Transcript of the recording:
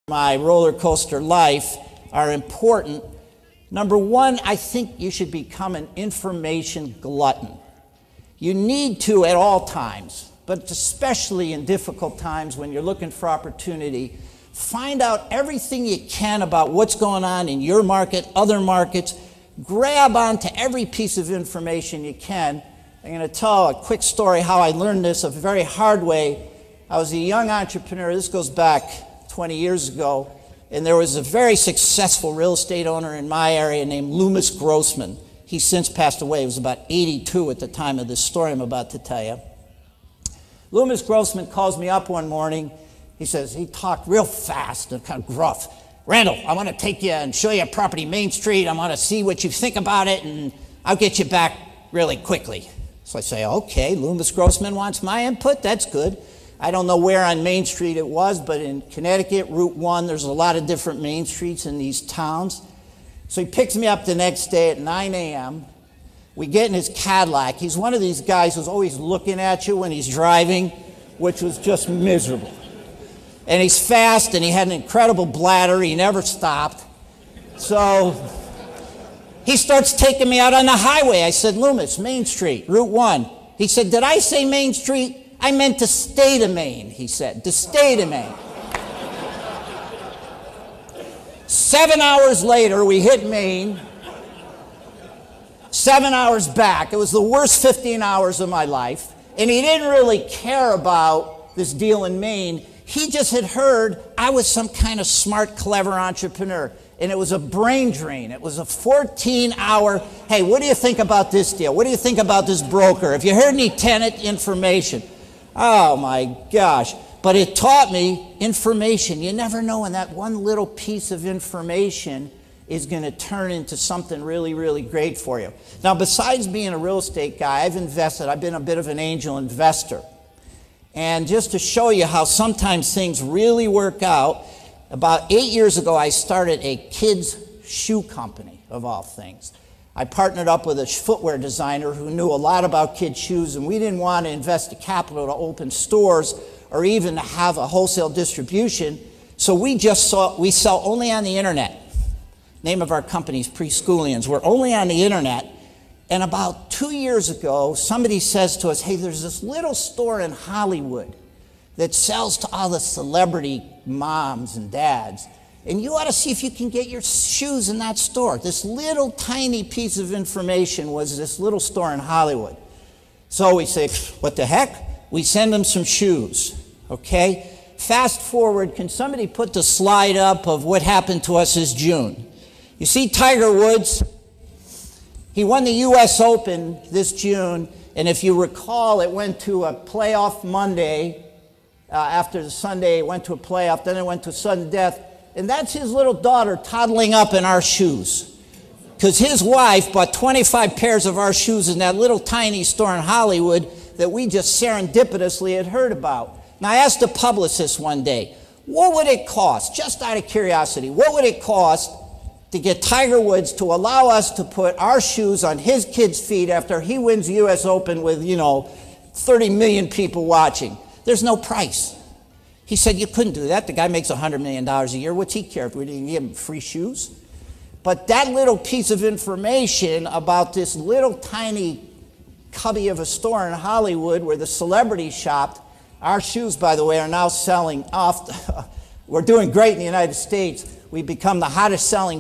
my roller coaster life are important. Number one, I think you should become an information glutton. You need to at all times, but especially in difficult times when you're looking for opportunity. Find out everything you can about what's going on in your market, other markets. Grab onto every piece of information you can. I'm going to tell a quick story how I learned this a very hard way. I was a young entrepreneur. This goes back 20 years ago. And there was a very successful real estate owner in my area named Loomis Grossman. He's since passed away. He was about 82 at the time of this story I'm about to tell you. Loomis Grossman calls me up one morning. He says, he talked real fast and kind of gruff. Randel, I want to take you and show you a property, Main Street. I want to see what you think about it, and I'll get you back really quickly. So I say, okay, Loomis Grossman wants my input. That's good. I don't know where on Main Street it was, but in Connecticut, Route 1, there's a lot of different Main Streets in these towns. So he picks me up the next day at 9 a.m. We get in his Cadillac. He's one of these guys who's always looking at you when he's driving, which was just miserable. And he's fast, and he had an incredible bladder. He never stopped. So he starts taking me out on the highway. I said, Loomis, Main Street, Route 1. He said, did I say Main Street? I meant the state of Maine, he said. The state of Maine. 7 hours later, we hit Maine. 7 hours back. It was the worst 15 hours of my life. And he didn't really care about this deal in Maine. He just had heard I was some kind of smart, clever entrepreneur. And it was a brain drain. It was a 14-hour, hey, what do you think about this deal? What do you think about this broker? Have you heard any tenant information? Oh my gosh. But it taught me information. You never know when that one little piece of information is going to turn into something really, really great for you. Now, besides being a real estate guy, I've invested. I've been a bit of an angel investor. And just to show you how sometimes things really work out, about 8 years ago, I started a kids' shoe company, of all things. I partnered up with a footwear designer who knew a lot about kids' shoes, and we didn't want to invest the capital to open stores or even to have a wholesale distribution, so we sell only on the internet. Name of our company is Preschoolians. We're only on the internet, and about 2 years ago, somebody says to us, hey, there's this little store in Hollywood that sells to all the celebrity moms and dads. And you ought to see if you can get your shoes in that store. This little tiny piece of information was this little store in Hollywood. So we say, what the heck? We send them some shoes, okay? Fast forward, can somebody put the slide up of what happened to us this June? You see Tiger Woods? He won the U.S. Open this June, and if you recall, it went to a playoff Monday. After the Sunday, it went to a playoff, then it went to sudden death. And that's his little daughter toddling up in our shoes. Because his wife bought 25 pairs of our shoes in that little tiny store in Hollywood that we just serendipitously had heard about. Now, I asked a publicist one day, what would it cost, just out of curiosity, what would it cost to get Tiger Woods to allow us to put our shoes on his kids' feet after he wins the U.S. Open with, 30 million people watching? There's no price. He said, you couldn't do that. The guy makes $100 million a year. What's he care if we didn't give him free shoes? But that little piece of information about this little tiny cubby of a store in Hollywood where the celebrities shopped, our shoes, by the way, are now selling off. We're doing great in the United States. We've become the hottest selling